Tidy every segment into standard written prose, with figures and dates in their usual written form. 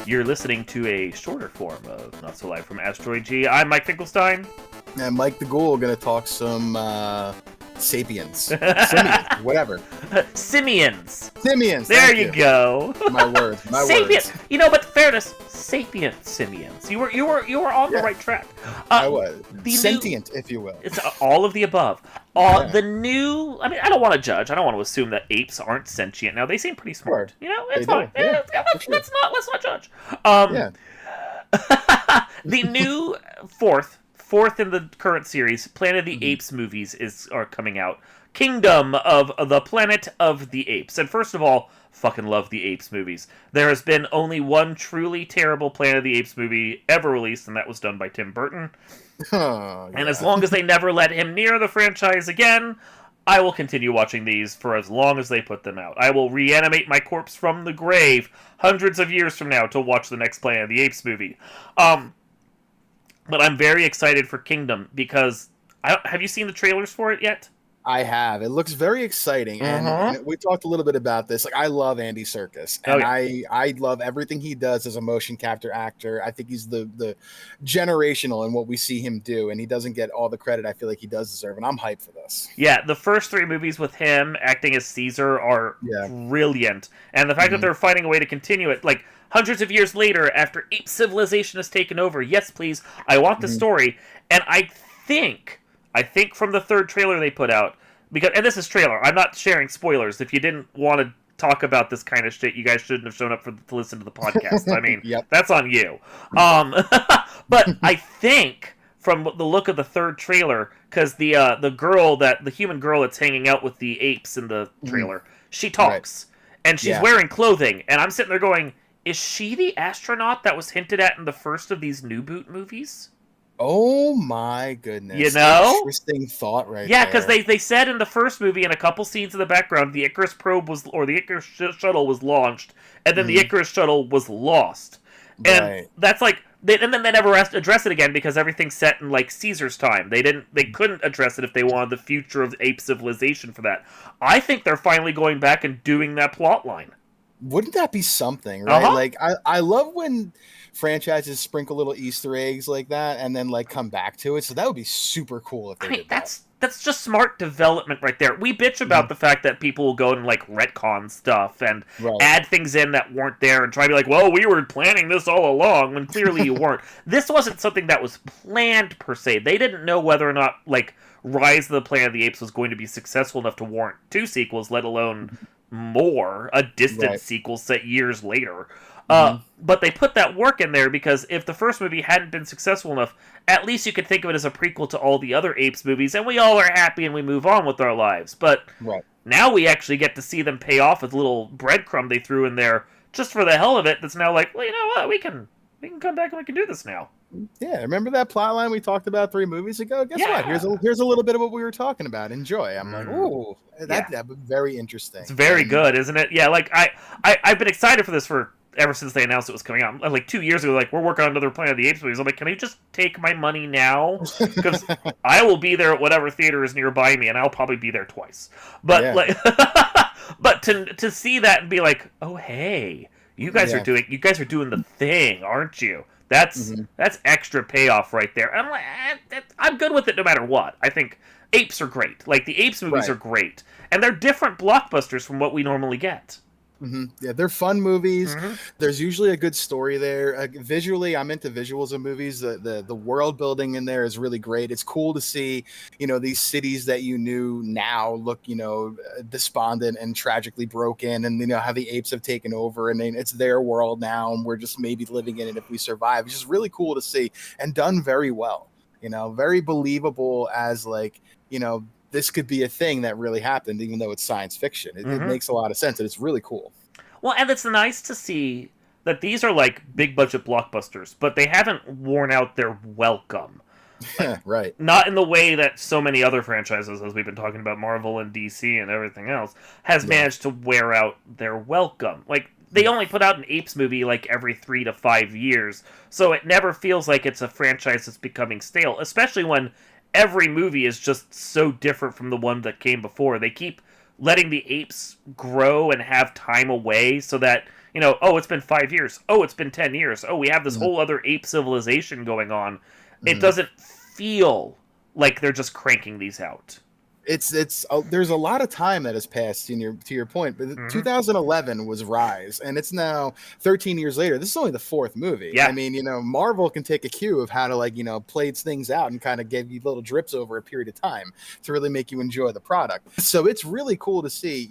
You're listening to a shorter form of Not So Live from Asteroid G. I'm Mike Finkelstein. And Mike the Ghoul going to talk some sapiens. Simians, whatever. Simians. Simians. There you go. My word. My Sapiens. words. You know, but fairness, sapient simians. You were on the right track. I was. Sentient, if you will. It's all of the above. The new... I mean, I don't want to judge. I don't want to assume that apes aren't sentient now. They seem pretty smart. Sure. You know, it's They fine. do. Yeah, Let's not judge. The new fourth in the current series, Planet of the Apes movies are coming out. Kingdom of the Planet of the Apes. And first of all, fucking love the Apes movies. There has been only one truly terrible Planet of the Apes movie ever released, and that was done by Tim Burton. Oh, And as long as they never let him near the franchise again, I will continue watching these for as long as they put them out. I will reanimate my corpse from the grave hundreds of years from now to watch the next Planet of the Apes movie. But I'm very excited for Kingdom because... have you seen the trailers for it yet? I have. It looks very exciting. And we talked a little bit about this. Like, I love Andy Serkis. And I love everything he does as a motion capture actor. I think he's the generational in what we see him do. And he doesn't get all the credit I feel like he does deserve. And I'm hyped for this. Yeah, the first three movies with him acting as Caesar are brilliant. And the fact that they're finding a way to continue it, like... Hundreds of years later, after ape civilization has taken over, yes, please, I want the story. And I think from the third trailer they put out, and this is trailer, I'm not sharing spoilers. If you didn't want to talk about this kind of shit, you guys shouldn't have shown up to listen to the podcast. I mean, that's on you. But I think from the look of the third trailer, because the human girl that's hanging out with the apes in the trailer, she talks, and she's wearing clothing, and I'm sitting there going, is she the astronaut that was hinted at in the first of these New Boot movies? Oh my goodness. You know? Interesting thought right there. Yeah, because they said in the first movie, in a couple scenes in the background, the Icarus the Icarus shuttle was launched, and then the Icarus shuttle was lost. And that's like... and then they never address it again because everything's set in, like, Caesar's time. They couldn't address it if they wanted the future of ape civilization for that. I think they're finally going back and doing that plot line. Wouldn't that be something, right? Like, I love when franchises sprinkle little Easter eggs like that and then, like, come back to it. So that would be super cool if they did that. That's just smart development right there. We bitch about the fact that people will go and, like, retcon stuff and add things in that weren't there and try to be like, well, we were planning this all along, when clearly you weren't. This wasn't something that was planned, per se. They didn't know whether or not, like, Rise of the Planet of the Apes was going to be successful enough to warrant 2 sequels, let alone... more, a distant sequel set years later. But they put that work in there because if the first movie hadn't been successful enough, at least you could think of it as a prequel to all the other Apes movies, and we all are happy and we move on with our lives. But now we actually get to see them pay off with a little breadcrumb they threw in there just for the hell of it. That's now like, well, you know what? We can come back and we can do this now. Yeah, remember that plot line we talked about 3 movies ago? Guess what? Here's a little bit of what we were talking about. Enjoy. I'm like, ooh, that'd be very interesting. It's very good, isn't it? Yeah, like I've been excited for this ever since they announced it was coming out. Like 2 years ago, like, we're working on another Planet of the Apes movies. I'm like, can I just take my money now? Because I will be there at whatever theater is nearby me, and I'll probably be there twice. But but to see that and be like, oh hey, you guys are doing the thing, aren't you? That's extra payoff right there. I'm good with it no matter what. I think apes are great. Like, the Apes movies are great. And they're different blockbusters from what we normally get. Yeah, they're fun movies. There's usually a good story there. Visually, I'm into visuals of movies. The world building in there is really great. It's cool to see, these cities that you knew now look, despondent and tragically broken, and how the apes have taken over, and it's their world now, and we're just maybe living in it if we survive. It's just really cool to see, and done very well. Very believable as, like, this could be a thing that really happened, even though it's science fiction. It makes a lot of sense, and it's really cool. Well, and it's nice to see that these are, like, big-budget blockbusters, but they haven't worn out their welcome. Right. Not in the way that so many other franchises, as we've been talking about, Marvel and DC and everything else, has managed to wear out their welcome. Like, they only put out an Apes movie, like, every 3 to 5 years, so it never feels like it's a franchise that's becoming stale, especially when every movie is just so different from the one that came before. They keep letting the apes grow and have time away so that Oh, it's been 5 years. Oh, it's been 10 years. Oh, we have this whole other ape civilization going on. It doesn't feel like they're just cranking these out. It's there's a lot of time that has passed to your point, but 2011 was Rise, and it's now 13 years later. This is only the fourth movie. Yeah. I mean, Marvel can take a cue of how to play things out and kind of give you little drips over a period of time to really make you enjoy the product. So it's really cool to see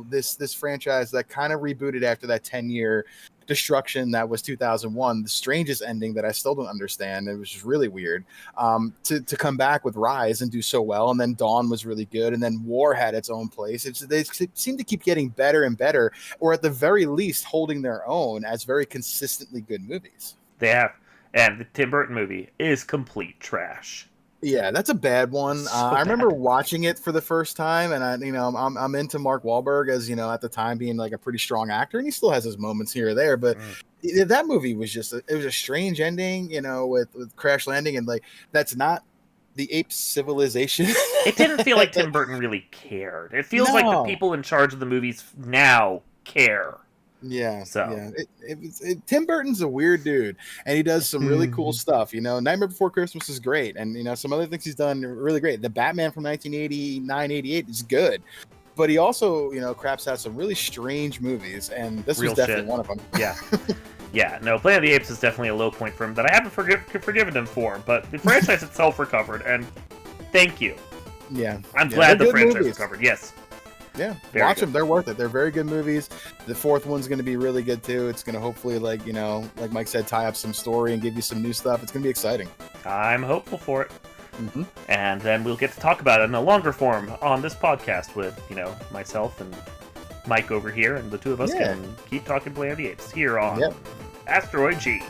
this franchise that kind of rebooted after that 10-year destruction that was 2001, the strangest ending that I still don't understand. It was just really weird. To come back with Rise and do so well, and then Dawn was really good, and then War had its own place. They seem to keep getting better and better, or at the very least holding their own as very consistently good movies. They have, and the Tim Burton movie is complete trash. Yeah, that's a bad one. I remember watching it for the first time, and I'm into Mark Wahlberg as at the time being like a pretty strong actor, and he still has his moments here or there. But that movie was it was a strange ending, with Crash Landing, and like that's not the Apes civilization. It didn't feel like Tim Burton really cared. It feels like the people in charge of the movies now care. Yeah. So Tim Burton's a weird dude, and he does some really cool stuff. Nightmare Before Christmas is great, and some other things he's done are really great. The Batman from 1989-88 is good, but he also craps out some really strange movies, and this was definitely one of them. Yeah. No, Planet of the Apes is definitely a low point for him that I haven't forgiven him for, but the franchise itself recovered, and thank you. Yeah, I'm glad the franchise recovered. Yes. Yeah, watch them. They're worth it. They're very good movies. The fourth one's going to be really good too. It's going to hopefully, like Mike said, tie up some story and give you some new stuff. It's going to be exciting. I'm hopeful for it. And then we'll get to talk about it in a longer form on this podcast with, myself and Mike over here, and the two of us can keep talking Planet of the Apes here on Asteroid G.